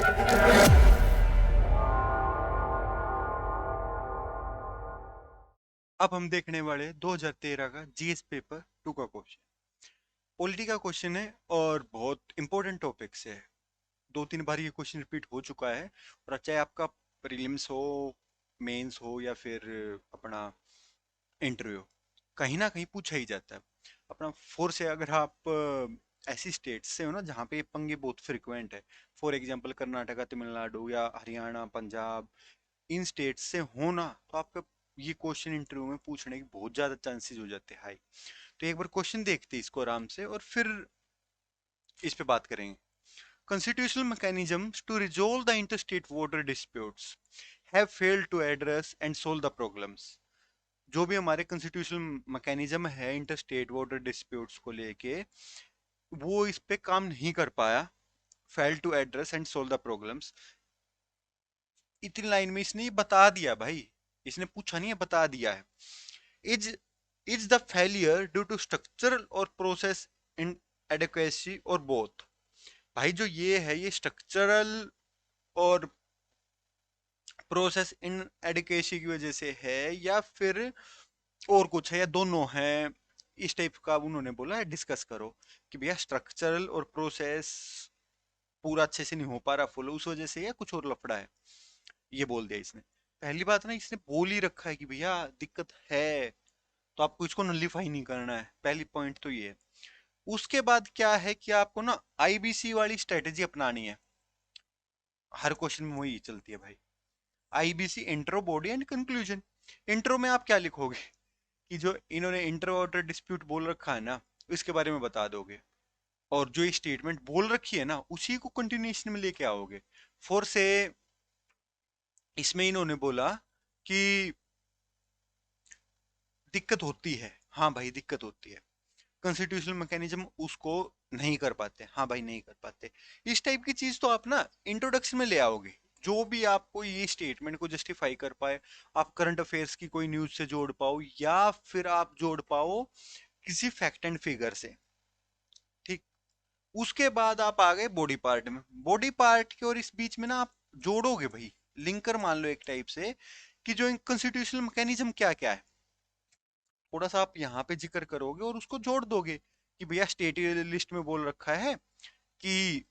अब हम देखने वाले 2013 का जीएस पेपर 2 का क्वेश्चन। पॉलिटी का क्वेश्चन है और बहुत इंपॉर्टेंट टॉपिक से है। 2-3 बार ये क्वेश्चन रिपीट हो चुका है और चाहे आपका प्रीलिम्स हो, मेंस हो या फिर अपना इंटरव्यू, कहीं ना कहीं पूछा ही जाता है। अपना फोर से अगर आप ऐसी स्टेट्स से हो ना जहाँ पे ये पंगे बहुत फ्रिक्वेंट है, फॉर एग्जांपल कर्नाटका, तमिलनाडु या हरियाणा, पंजाब, इन स्टेट से हो ना, तो आपका ये क्वेश्चन इंटरव्यू में पूछने के बहुत ज्यादा चांसेस हो जाते हैं हाई। तो एक बार क्वेश्चन देखते हैं इसको आराम से और फिर इस पे बात करेंगे। Constitutional mechanisms to resolve the interstate water disputes have failed to address and solve the problems। जो भी हमारे कॉन्स्टिट्यूशनल मैकेनिज्म है इंटरस्टेट वाटर डिस्प्यूट्स को लेके, वो इस पे काम नहीं कर पाया। Fail to address and solve the problems, इतनी लाइन में इसने ये बता दिया भाई। इसने पूछा नहीं है, बता दिया है। Is is the failure due to structural और प्रोसेस इन एडिक्वेसी और बोथ। भाई जो ये है ये स्ट्रक्चरल और प्रोसेस इन एडिकेसी की वजह से है या फिर और कुछ है या दोनों है, इस टाइप का उन्होंने बोला है। डिस्कस करो कि भैया स्ट्रक्चरल और प्रोसेस पूरा अच्छे से नहीं हो पा रहा फुल, उस वजह से या कुछ और लफड़ा है, ये बोल दिया इसने। पहली बात ना, इसने बोल ही रखा है कि भैया दिक्कत है, तो आपको इसको नलिफाई नहीं करना है। पहली पॉइंट तो ये है। उसके बाद क्या है कि आपको ना आईबीसी वाली स्ट्रेटेजी अपनानी है। हर क्वेश्चन में वही चलती है भाई। IBC, intro, body and conclusion. Intro में आप क्या लिखोगे कि जो इन्होंने इंटर वाटर डिस्प्यूट बोल रखा है ना, इसके बारे में बता दोगे। और जो ये स्टेटमेंट बोल रखी है ना, उसी को कंटिन्यूएशन में लेके आओगे। फोर से इसमें इन्होंने बोला कि दिक्कत होती है, हाँ भाई दिक्कत होती है। कॉन्स्टिट्यूशनल मैकेनिज्म उसको नहीं कर पाते, हाँ भाई नहीं कर पाते। इस टाइप की चीज तो आप ना इंट्रोडक्शन में ले आओगे, जो भी आपको ये स्टेटमेंट को जस्टिफाई कर पाए। आप करंट अफेयर्स की कोई न्यूज से जोड़ पाओ या फिर आप जोड़ पाओ किसी फैक्ट एंड फिगर से। ठीक। उसके बाद आप आ गए बॉडी पार्ट में। बॉडी पार्ट के और इस बीच में ना आप जोड़ोगे भाई, लिंकर मान लो एक टाइप से, कि जो कॉन्स्टिट्यूशनल मैकेनिज्म क्या क्या है, थोड़ा सा आप यहाँ पे जिक्र करोगे और उसको जोड़ दोगे कि भैया स्टेट लिस्ट में बोल रखा है कि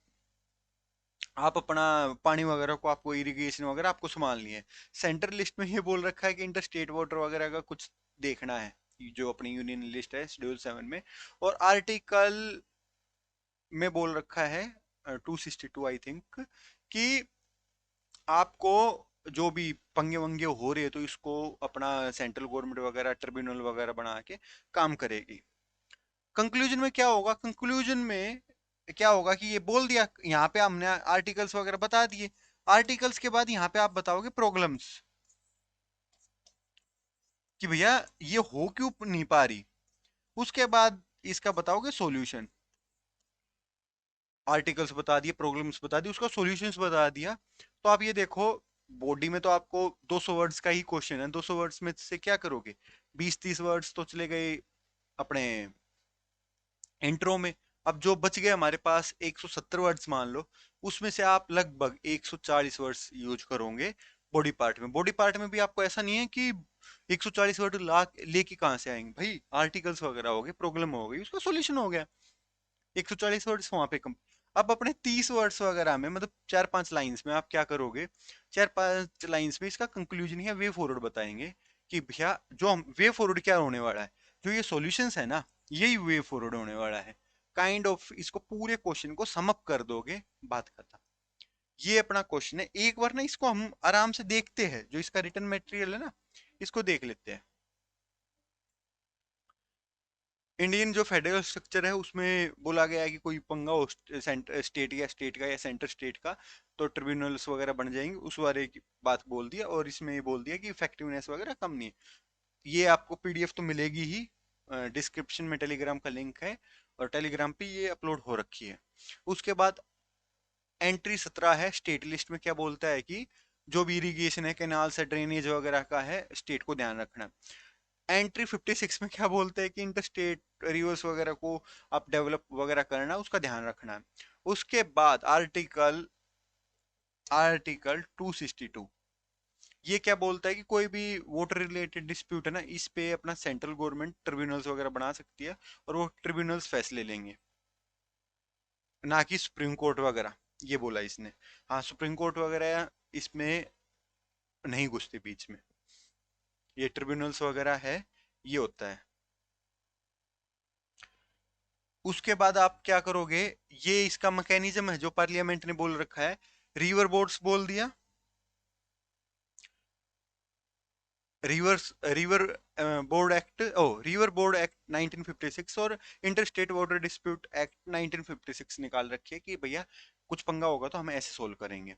आप अपना पानी वगैरह को, आपको इरिगेशन वगैरह आपको संभालनी है। सेंट्रल लिस्ट में ये बोल रखा है कि इंटर स्टेट वाटर वगैरह का कुछ देखना है, जो अपनी यूनियन लिस्ट है शेड्यूल 7 में। और आर्टिकल में बोल रखा है 262 आई थिंक, कि आपको जो भी पंगे वंगे हो रहे हैं तो इसको अपना सेंट्रल गवर्नमेंट वगैरह ट्रिब्यूनल वगैरह बना के काम करेगी। कंक्लूजन में क्या होगा, कंक्लूजन में क्या होगा कि ये बोल दिया, यहाँ पे हमने आर्टिकल्स वगैरह बता दिए। आर्टिकल्स के बाद यहाँ पे आप बताओगे प्रॉब्लम्स, कि भैया ये हो क्यों नहीं पा रही। उसके बाद इसका बताओगे सॉल्यूशन। आर्टिकल्स बता दिए, प्रॉब्लम्स बता दी, उसका सॉल्यूशंस बता दिया। तो आप ये देखो, बॉडी में तो आपको 200 वर्ड्स का ही क्वेश्चन है। 200 वर्ड्स में से क्या करोगे, 20-30 वर्ड्स तो चले गए अपने इंट्रो में। अब जो बच गए हमारे पास 170 वर्ड्स मान लो, उसमें से आप लगभग 140 वर्ड्स यूज करोगे बॉडी पार्ट में। बॉडी पार्ट में भी आपको ऐसा नहीं है कि 140 वर्ड ला लेके कहाँ से आएंगे भाई, आर्टिकल्स वगैरह हो गए, प्रॉब्लम हो गई, उसका सोल्यूशन हो गया। 140 वर्ड्स वहां पे कम। अब अपने 30 वर्ड्स वगैरह में, मतलब 4-5 लाइंस में आप क्या करोगे, 4-5 लाइंस में इसका कंक्लूजन या वे फॉरवर्ड बताएंगे कि भैया जो हम वे फॉरवर्ड क्या होने वाला है, जो ये सॉल्यूशंस है ना, यही वे फॉरवर्ड होने वाला है। काइंड ऑफ इसको पूरे क्वेश्चन को समअप कर दोगे, बात खत्म। ये अपना क्वेश्चन है। एक बार ना इसको हम आराम से देखते हैं, जो इसका रिटर्न मटेरियल है ना, इसको देख लेते हैं। इंडियन जो फेडरल स्ट्रक्चर है उसमें बोला गया है कि कोई पंगा हो स्टेट का या सेंटर स्टेट का, तो ट्रिब्यूनल्स वगैरह बन जाएंगे, उस बारे की बात बोल दिया। और इसमें ये बोल दिया कि इफेक्टिवनेस वगैरह कम नहीं है। ये आपको पीडीएफ तो मिलेगी ही, डिस्क्रिप्शन में टेलीग्राम का लिंक है और टेलीग्राम पे ये अपलोड हो रखी है। उसके बाद एंट्री 17 है, स्टेट लिस्ट में क्या बोलता है कि जो भी इरिगेशन है, कैनाल से ड्रेनेज वगैरह का है, स्टेट को ध्यान रखना है। एंट्री 56 में क्या बोलते हैं कि इंटर स्टेट रिवर्स वगैरह को आप डेवलप वगैरह करना, उसका ध्यान रखना है। उसके बाद आर्टिकल आर्टिकल 262 ये क्या बोलता है कि कोई भी वाटर रिलेटेड डिस्प्यूट है ना, इस पे अपना सेंट्रल गवर्नमेंट ट्रिब्यूनल्स वगैरह बना सकती है, और वो ट्रिब्यूनल्स फैसले लेंगे, ना कि सुप्रीम कोर्ट वगैरह। ये बोला इसने। हाँ, सुप्रीम कोर्ट वगैरह इसमें नहीं घुसते बीच में। ये ट्रिब्यूनल्स वगैरह है, ये होता है। उसके बाद आप क्या करोगे, ये इसका मैकेनिज्म है जो पार्लियामेंट ने बोल रखा है। रिवर बोर्ड्स बोल दिया, रिवर्स रिवर बोर्ड एक्ट, ओ रिवर बोर्ड एक्ट 1956, और इंटरस्टेट वाटर डिस्प्यूट एक्ट 1956 निकाल रखे है कि भैया कुछ पंगा होगा तो हम ऐसे सोल्व करेंगे।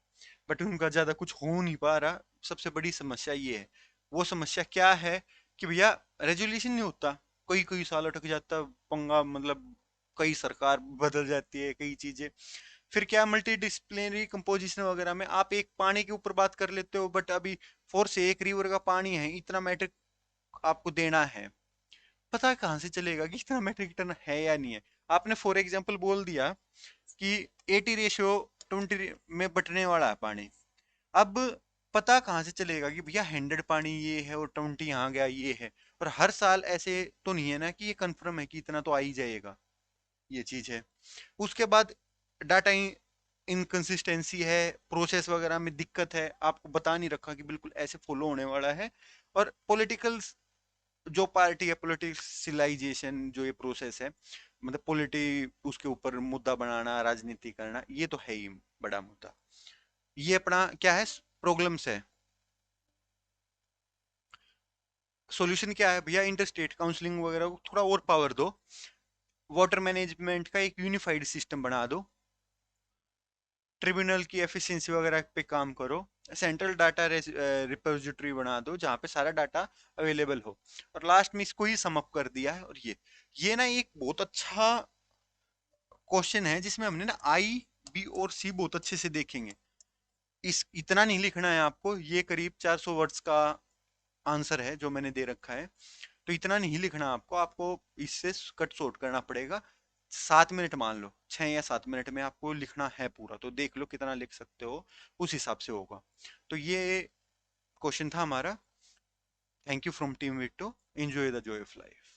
बट उनका ज्यादा कुछ हो नहीं पा रहा। सबसे बड़ी समस्या ये है। वो समस्या क्या है कि भैया रेजोल्यूशन नहीं होता, कोई कोई साल अटक जाता पंगा, मतलब कई सरकार बदल जाती है, कई चीजें। फिर क्या, मल्टी डिसिप्लिनरी कंपोजिशन वगैरह में आप एक पानी के ऊपर बात कर लेते हो, बट अभी फोर से एक रिवर का पानी है, इतना मैट्रिक आपको देना है। पता कहाँ से चलेगा कि इतना मैट्रिक टन है या नहीं है। आपने फॉर एग्जाम्पल बोल दिया कि 80:20 में बटने वाला है पानी। अब पता कहाँ से चलेगा कि भैया 100 पानी ये है और 20 यहाँ गया ये है। और हर साल ऐसे तो नहीं है ना कि ये कंफर्म है कि इतना तो आ ही जाएगा। ये चीज है। उसके बाद डाटा इनकंसिस्टेंसी है, प्रोसेस वगैरह में दिक्कत है, आपको बता नहीं रखा कि बिल्कुल ऐसे फॉलो होने वाला है। और पॉलिटिकल जो पार्टी है, पोलिटिसिलाइजेशन जो ये प्रोसेस है, मतलब पॉलिटी उसके ऊपर मुद्दा बनाना, राजनीति करना, ये तो है ही बड़ा मुद्दा। ये अपना क्या है, प्रॉब्लम्स है। सॉल्यूशन क्या है भैया, इंटर स्टेट काउंसलिंग वगैरह को थोड़ा और पावर दो, वाटर मैनेजमेंट का एक यूनिफाइड सिस्टम बना दो, ट्रिब्यूनल की एफिशिएंसी वगैरह पे काम करो, सेंट्रल डाटा रिपोजिटरी बना दो जहाँ पे सारा डाटा अवेलेबल हो। और लास्ट में इसको ही समअप कर दिया है। और ये ना एक बहुत अच्छा क्वेश्चन है जिसमें हमने ना आई, बी और सी बहुत अच्छे से देखेंगे। इस इतना नहीं लिखना है आपको, ये करीब 400 वर्ड्स का आंसर है जो मैंने दे रखा है। तो इतना नहीं लिखना आपको, आपको इससे कट शॉर्ट करना पड़ेगा। 7 मिनट मान लो, 6 या 7 मिनट में आपको लिखना है पूरा, तो देख लो कितना लिख सकते हो, उस हिसाब से होगा। तो ये क्वेश्चन था हमारा। Thank you from team Victo. Enjoy the Joy of life.